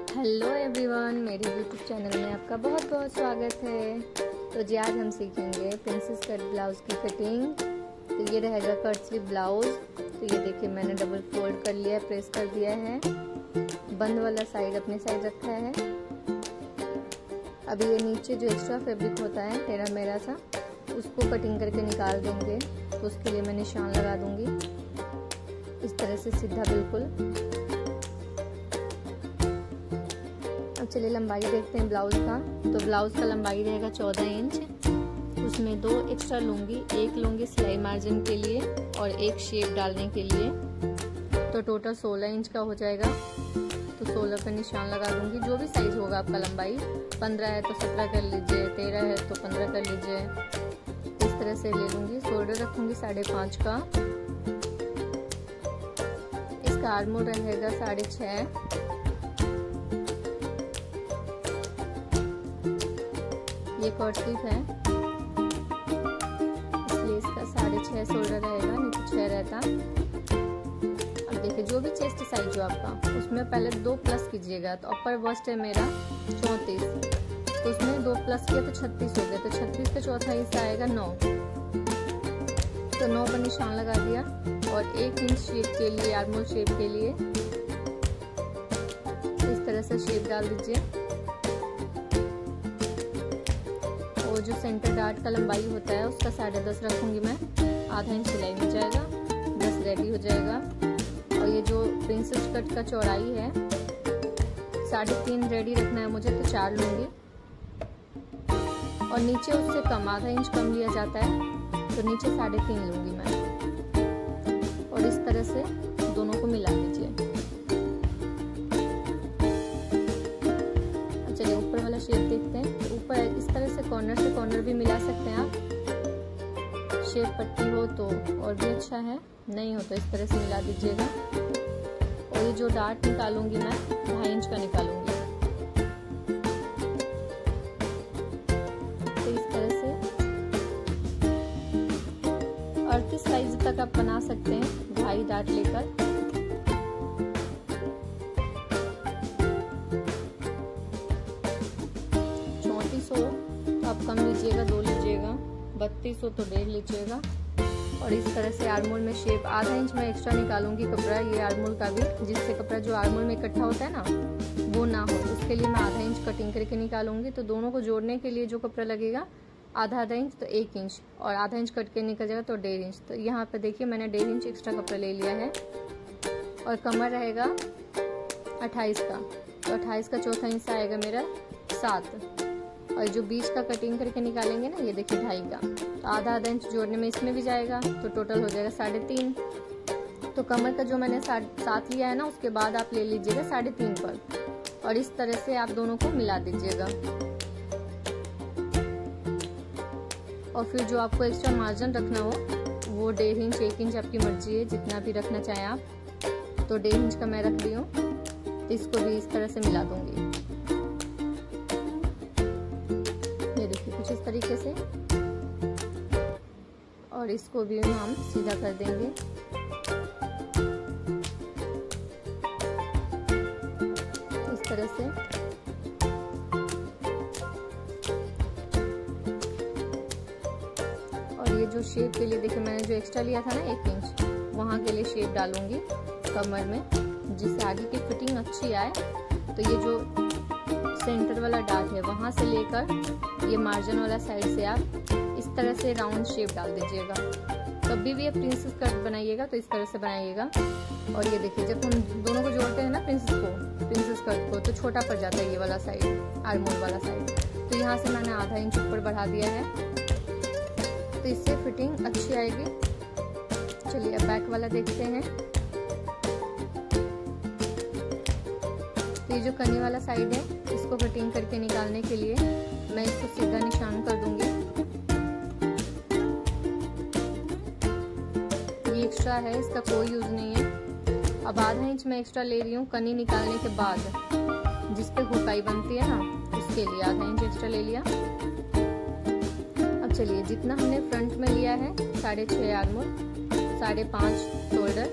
Hello everyone, मेरे YouTube channel में आपका बहुत बहुत स्वागत है। तो जी आज हम सीखेंगे प्रिंसेस कट ब्लाउज़ की कटिंग। तो ये रहेगा कट स्लीव ब्लाउज़। तो ये देखिए मैंने डबल फोल्ड कर लिया है, प्रेस कर दिया है, बंद वाला साइड अपने साइड रखा है। अभी ये नीचे जो एक्स्ट्रा फैब्रिक होता है टेढ़ा मेढ़ा सा, उसको कटिंग करके निकाल देंगे। तो उसके लिए मैं निशान लगा दूंगी इस तरह से सीधा बिल्कुल। अब चलिए लंबाई देखते हैं ब्लाउज का। तो ब्लाउज का लंबाई रहेगा 14 इंच। उसमें 2 एक्स्ट्रा लूंगी, एक लूंगी सिलाई मार्जिन के लिए और एक शेप डालने के लिए। तो टोटल 16 इंच का हो जाएगा। तो 16 का निशान लगा दूंगी। जो भी साइज होगा आपका लंबाई, 15 है तो 17 कर लीजिए, 13 है तो 15 कर लीजिए। इस तरह से ले लूंगी। शोल्डर रखूंगी 5.5 का। इसका आर्मोल रहेगा 6.5। ये कट स्लीव है इसलिए इसका 6.5 शोल्डर रहेगा, नीचे 6 रहता। अब देखिए जो भी चेस्ट साइज हो आपका, उसमें पहले 2 प्लस कीजिएगा। तो अपर बस्ट है मेरा 34, तो उसमें 2 प्लस किया तो 36 हो गया। तो 36 का चौथा हिस्सा आएगा 9। तो 9 पर निशान लगा दिया और 1 इंच शेप के लिए, आर्मोल शेप के लिए इस तरह से शेप डाल दीजिए। और जो सेंटर डार्ट का लंबाई होता है उसका 10.5 रखूंगी मैं। आधा इंच सिलाई में जाएगा, 10 रेडी हो जाएगा। और ये जो प्रिंसेस कट का चौड़ाई है 3.5 रेडी रखना है मुझे, तो 4 लूंगी। और नीचे उससे कम, आधा इंच कम लिया जाता है, तो नीचे 3.5 लूंगी मैं। और इस तरह से दोनों को मिला लीजिए। चलिए ऊपर वाला शेप देखते हैं। ऊपर इस तरह से कॉर्नर से कॉर्नर भी मिला सकते हैं आप। शेप पट्टी हो तो और भी अच्छा है, नहीं हो तो इस तरह से मिला दीजिएगा। और ये जो डार्ट निकालूंगी मैं 2.5 इंच का निकालूंगी। तो इस तरह से 38 साइज तक आप बना सकते हैं 2.5 डार्ट लेकर। आप कम लीजिएगा, 2 लीजिएगा। 32 हो तो 1.5 लीजिएगा। और इस तरह से आर्मोल में शेप आधा इंच में एक्स्ट्रा निकालूंगी कपड़ा, ये आर्मोल का भी, जिससे कपड़ा जो आर्मोल में इकट्ठा होता है ना वो ना हो, उसके लिए मैं आधा इंच कटिंग करके निकालूंगी। तो दोनों को जोड़ने के लिए जो कपड़ा लगेगा आधा इंच तो 1 इंच, और आधा इंच कट के निकल जाएगा तो 1.5 इंच। तो यहाँ पे देखिए मैंने 1.5 इंच एक्स्ट्रा कपड़ा ले लिया है। और कमर रहेगा 28 का। तो 28 का चौथा हिस्सा आएगा मेरा 7। और जो बीच का कटिंग करके निकालेंगे ना, ये देखिए 2.5 का, तो आधा इंच जोड़ने में इसमें भी जाएगा, तो टोटल हो जाएगा 3.5। तो कमर का जो मैंने 7 लिया है ना, उसके बाद आप ले लीजिएगा 3.5 पर। और इस तरह से आप दोनों को मिला दीजिएगा। और फिर जो आपको एक्स्ट्रा मार्जिन रखना हो वो 1.5 इंच, 1 इंच आपकी मर्जी है, जितना भी रखना चाहें आप। तो 1.5 इंच का मैं रख ली हूँ। तो इसको भी इस तरह से मिला दूंगी। कुछ इस तरीके से। और इसको भी हम सीधा कर देंगे। इस तरह से। और ये जो शेप के लिए देखिए मैंने जो एक्स्ट्रा लिया था ना 1 इंच, वहां के लिए शेप डालूंगी कमर में, जिससे आगे की फिटिंग अच्छी आए। तो ये जो सेंटर वाला डार्ट है वहां से लेकर ये मार्जिन वाला साइड से आप इस तरह से राउंड शेप डाल दीजिएगा। कभी भी आप प्रिंसेस कट बनाइएगा तो इस तरह से बनाइएगा। और ये देखिए जब हम दोनों को जोड़ते हैं ना प्रिंसेस कट को, तो छोटा पड़ जाता है ये वाला साइड, आर्मोल वाला साइड। तो यहाँ से मैंने आधा इंच ऊपर बढ़ा दिया है, तो इससे फिटिंग अच्छी आएगी। चलिए अब बैक वाला देखते हैं। तो ये जो कनी वाला साइड है, इसको कटिंग करके निकालने के लिए मैं इसको सीधा निशान कर दूंगी। ये एक्स्ट्रा है, इसका कोई यूज नहीं है। अब आधा इंच मैं एक्स्ट्रा ले रही हूँ कनी निकालने के बाद, जिस पे हुकाई बनती है ना, उसके लिए आधा इंच एक्स्ट्रा ले लिया। अब चलिए जितना हमने फ्रंट में लिया है 6.5 आर्मोल, 5.5 शोल्डर,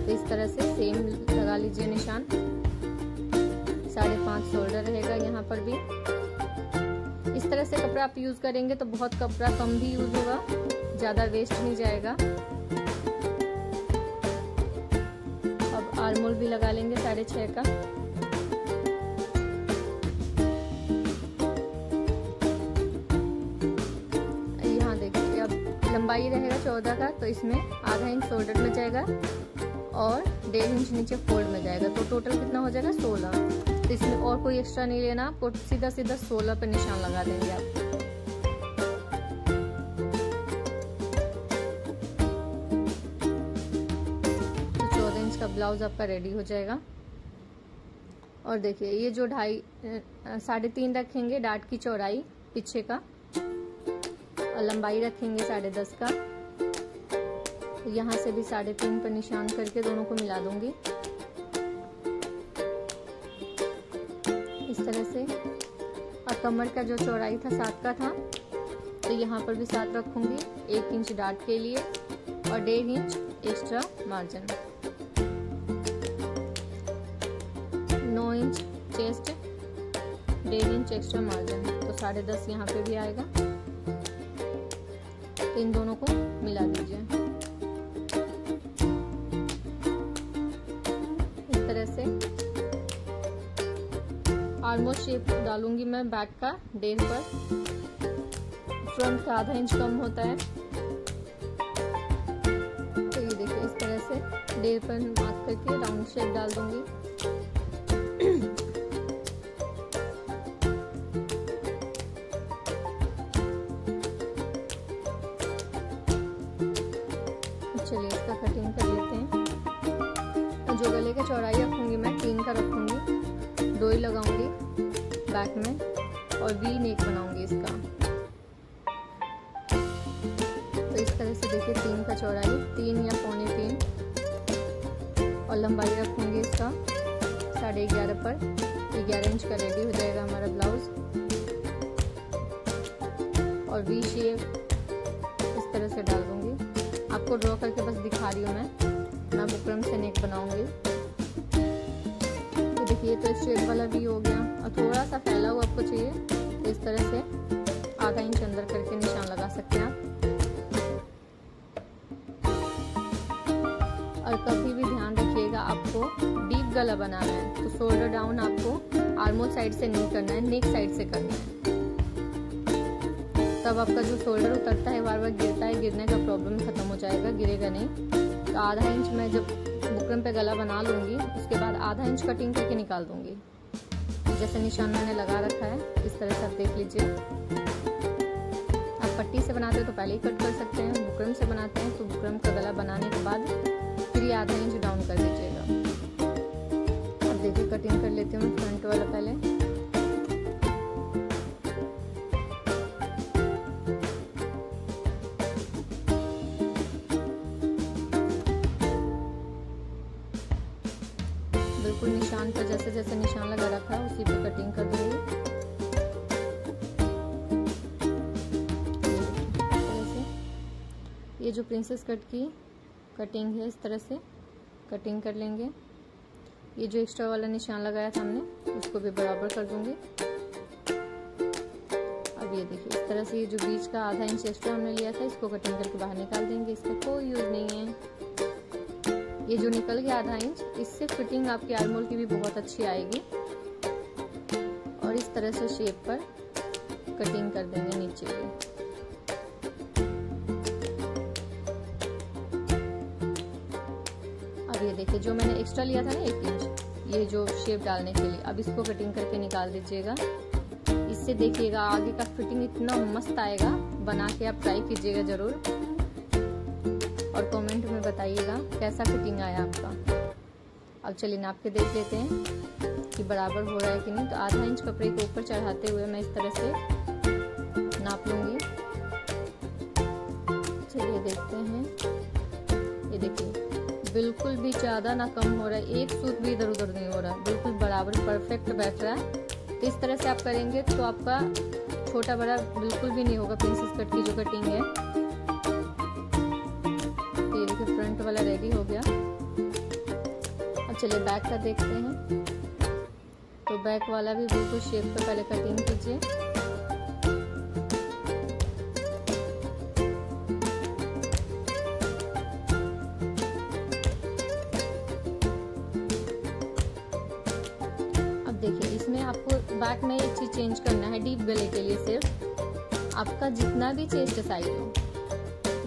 तो इस तरह से सेम लगा लीजिए निशान। 5.5 5 शोल्डर रहेगा यहाँ पर भी। इस तरह से कपड़ा आप यूज करेंगे तो बहुत कपड़ा कम भी यूज होगा, ज्यादा वेस्ट नहीं जाएगा। अब आर्म होल भी लगा लेंगे 6.5 का। यहाँ देखिए अब लंबाई रहेगा 14 का, तो इसमें आधा इंच शोल्डर में जाएगा और 1.5 इंच नीचे फोल्ड में जाएगा, तो टोटल कितना हो जाएगा 16। तो इसमें और कोई एक्स्ट्रा नहीं लेना, आपको सीधा 16 पे निशान लगा देंगे आप। तो 14 इंच का ब्लाउज आपका रेडी हो जाएगा। और देखिए ये जो 3.5 रखेंगे डाट की चौड़ाई पीछे का, और लंबाई रखेंगे 10.5 का। तो यहाँ से भी 3.5 पर निशान करके दोनों को मिला दूंगी इस तरह से। और कमर का जो चौड़ाई था 7 का था, तो यहाँ पर भी 7 रखूंगी, 1 इंच डाट के लिए और 1.5 inch extra margin. 9 inch chest, 1.5 inch extra margin, तो 10.5 यहाँ पे भी आएगा। तो इन दोनों को मिला दीजिए इस तरह से। आर्म होल शेप डालूंगी मैं बैक का 1.5 पर, फ्रंट का आधा इंच कम होता है। तो ये देखिए इस तरह से 1.5 पर मार्क करके राउंड शेप डाल दूंगी। चलिए इसका कटिंग कर लेते हैं। जो गले का चौड़ाई रखूंगी मैं 3 का रखूंगी, 2 ही लगाऊंगी बैक में और वी नेक बनाऊंगी इसका। तो इस तरह से देखिए 3 का चौड़ाई, 3 या 3.25 और लंबाई रखूंगी इसका 11.5 पर। 11 इंच का रेडी हो जाएगा हमारा ब्लाउज। और वी शेप इस तरह से डाल दूंगी, आपको ड्रॉ करके बस दिखा रही हूँ मैं बुकरम से नेक बनाऊंगी। तो देखिए तो स्ट्रेट वाला भी हो गया, और थोड़ा सा फैला हुआ आपको चाहिए तो इस तरह से आधा इंच अंदर करके निशान लगा सकते हैं आप। और कभी भी ध्यान रखिएगा आपको डीप गला बनाना है, तो शोल्डर डाउन आपको आर्म होल साइड से नहीं करना है, नेक साइड से करना है। तब आपका जो शोल्डर उतरता है बार बार गिरता है, गिरने का प्रॉब्लम खत्म हो जाएगा, गिरेगा नहीं। तो आधा इंच मैं जब बुकरम पे गला बना लूंगी उसके बाद आधा इंच कटिंग करके निकाल दूंगी। जैसे निशान मैंने लगा रखा है इस तरह से आप देख लीजिए। आप पट्टी से बनाते हो तो पहले ही कट कर सकते हैं, बुकरम से बनाते हैं तो बुकरम का गला बनाने के बाद फिर ये आधा इंच डाउन कर दीजिएगा। अब देखिए कटिंग कर लेती हूँ फ्रंट वाला पहले। बिल्कुल निशान पर जैसे जैसे निशान लगा रखा है उसी पे कटिंग कर दूंगी। ये जो प्रिंसेस कट की कटिंग है इस तरह से कटिंग कर लेंगे। ये जो एक्स्ट्रा वाला निशान लगाया था हमने उसको भी बराबर कर दूंगी। अब ये देखिए इस तरह से ये जो बीच का आधा इंच एक्स्ट्रा हमने लिया था इसको कटिंग करके बाहर निकाल देंगे, इसका कोई यूज नहीं है। ये जो निकल गया आधा इंच, इससे फिटिंग आपकी आर्म होल की भी बहुत अच्छी आएगी। और इस तरह से शेप पर कटिंग कर देंगे नीचे भी। अब ये देखिए जो मैंने एक्स्ट्रा लिया था ना 1 इंच, ये जो शेप डालने के लिए, अब इसको कटिंग करके निकाल दीजिएगा। इससे देखिएगा आगे का फिटिंग इतना मस्त आएगा, बना के आप ट्राई कीजिएगा जरूर और कमेंट में बताइएगा कैसा फिटिंग आया आपका। अब चलिए नाप के देख लेते हैं कि बराबर हो रहा है कि नहीं। तो आधा इंच कपड़े के ऊपर चढ़ाते हुए मैं इस तरह से नाप लूंगी। चलिए देखते हैं। ये देखिए बिल्कुल भी ज्यादा ना कम हो रहा है, एक सूत भी इधर उधर नहीं हो रहा, बिल्कुल बराबर परफेक्ट बैठ रहा है। तो इस तरह से आप करेंगे तो आपका छोटा बड़ा बिल्कुल भी नहीं होगा। प्रिंसेस कट की जो कटिंग है, तो ये देखिए फ्रंट वाला रेडी हो गया। अब चलिए बैक का देखते हैं। तो बैक वाला भी बिल्कुल शेप पे पहले कटिंग कीजिए। अब देखिए इसमें आपको बैक में एक चीज चेंज करना है। डीप गले के लिए सिर्फ आपका जितना भी चेस्ट साइज हो,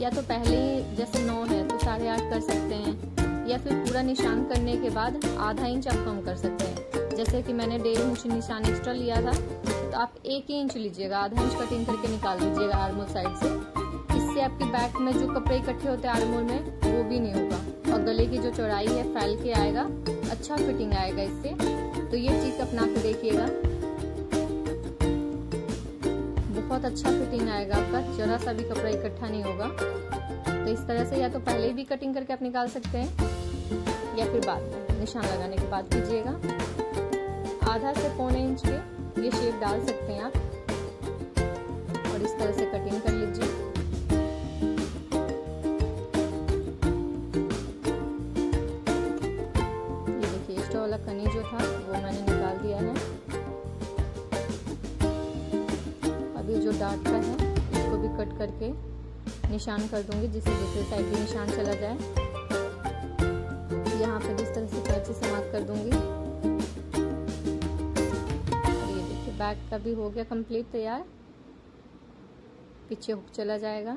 या तो पहले जैसे 9 है तो 8.5 कर सकते हैं, या फिर पूरा निशान करने के बाद आधा इंच आप कम कर सकते हैं। जैसे कि मैंने 1.5 इंच निशान एक्स्ट्रा लिया था, तो आप 1 इंच लीजिएगा, आधा इंच कटिंग करके निकाल दीजिएगा आर्मोल साइड से। इससे आपकी बैक में जो कपड़े इकट्ठे होते हैं आर्मोल में, वो भी नहीं होगा और गले की जो चौड़ाई है फैल के आएगा, अच्छा फिटिंग आएगा इससे। तो ये चीज अपना के देखिएगा, बहुत अच्छा फिटिंग आएगा आपका, जरा सा भी कपड़ा इकट्ठा नहीं होगा। तो इस तरह से या तो पहले भी कटिंग करके आप निकाल सकते हैं, या फिर बाद में निशान लगाने के बाद कीजिएगा। आधा से 1.25 इंच के ये शेप डाल सकते हैं आप, और इस तरह से कटिंग कर लीजिए। ये देखिए एक्स्ट्रा वाला कनी जो था वो मैंने निकाल दिया है। अब ये जो डार्क का है इसको भी कट करके निशान कर दूंगी, जिससे दूसरी साइड भी निशान चला जाए। यहाँ पे इस तरह से कैंची से मार्क कर दूंगी। और ये देखिए बैक का भी हो गया कंप्लीट तैयार। पीछे हुक चला जाएगा।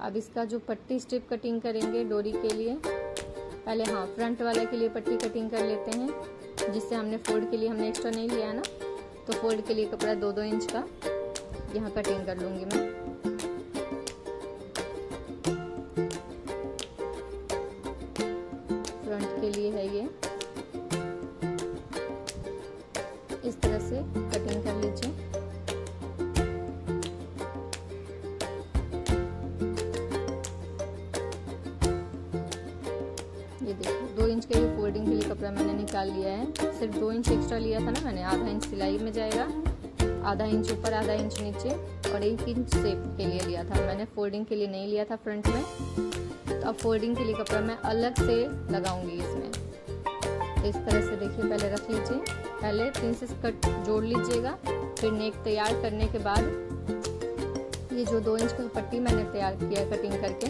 अब इसका जो पट्टी स्ट्रिप कटिंग करेंगे डोरी के लिए, पहले फ्रंट वाले के लिए पट्टी कटिंग कर लेते हैं, जिससे हमने फोल्ड के लिए हमने एक्स्ट्रा नहीं लिया है ना, तो फोल्ड के लिए कपड़ा 2-2 इंच का यहाँ कटिंग कर लूंगी मैं। फ्रंट के लिए है ये, इस तरह से कटिंग कर लीजिए। ये देखो 2 इंच के फोल्डिंग के लिए कपड़ा मैंने निकाल लिया है। सिर्फ 2 इंच एक्स्ट्रा लिया था ना मैंने, आधा इंच सिलाई में जाएगा, आधा इंच ऊपर आधा इंच नीचे, और 1 इंच शेप के लिए लिया था मैंने, फोल्डिंग के लिए नहीं लिया था फ्रंट में। तो अब फोल्डिंग के लिए कपड़ा मैं अलग से लगाऊंगी इसमें। तो इस तरह से देखिए पहले रख लीजिए, पहले प्रिंसेस कट जोड़ लीजिएगा, फिर नेक तैयार करने के बाद ये जो 2 इंच की पट्टी मैंने तैयार किया कटिंग करके,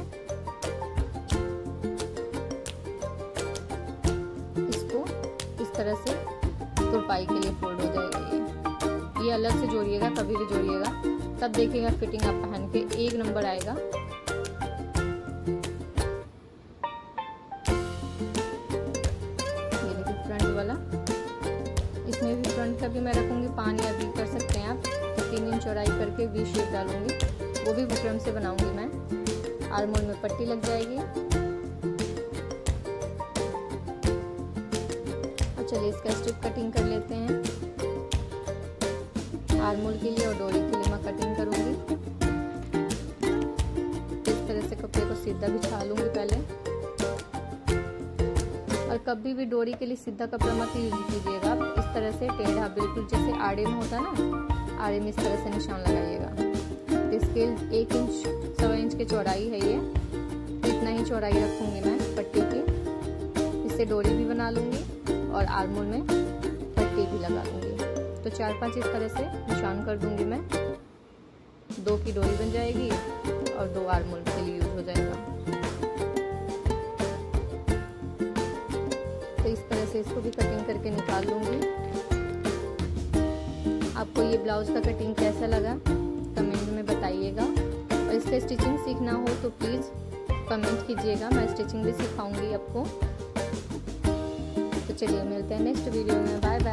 इसको इस तरह से तुरपाई के लिए फोल्ड हो जाएगा। ये अलग से जोड़िएगा, कभी भी जोड़िएगा, तब देखिएगा फिटिंग आप पहन के 1 नंबर आएगा। ये देखिए फ्रंट वाला, इसमें भी फ्रंट का भी मैं रखूंगी 5 या 20 कर सकते हैं आप। तो 3 इंच चौड़ाई करके वी शेप डालूंगी, वो भी बुकरम से बनाऊंगी मैं। आर्मोल में पट्टी लग जाएगी। अब चलिए इसका स्ट्रिप कटिंग कर लेते हैं। आर्मोल के लिए और डोरी के लिए मैं कटिंग करूंगी। इस तरह से कपड़े को सीधा बिछा लूंगी पहले। और कभी भी डोरी के लिए सीधा कपड़ा मत यूज कीजिएगा, आप इस तरह से टेढ़ा, बिल्कुल जैसे आड़े में होता है ना, आड़े में इस तरह से निशान लगाइएगा। तो स्केल 1 इंच 1.25 इंच की चौड़ाई है ये, इतना ही चौड़ाई रखूंगी मैं पट्टी की। इससे डोरी भी बना लूंगी और आर्मोल में पट्टी भी लगा लूंगी। तो 4-5 इस तरह से निशान कर दूंगी मैं। 2 की डोरी बन जाएगी और 2 आर्मोल के लिए यूज हो जाएगा। तो इस तरह से इसको भी कटिंग करके निकाल लूंगी। आपको ये ब्लाउज का कटिंग कैसा लगा कमेंट में बताइएगा, और इसका स्टिचिंग सीखना हो तो प्लीज कमेंट कीजिएगा, मैं स्टिचिंग भी सिखाऊंगी आपको। तो चलिए मिलते हैं नेक्स्ट वीडियो में। Bye bye.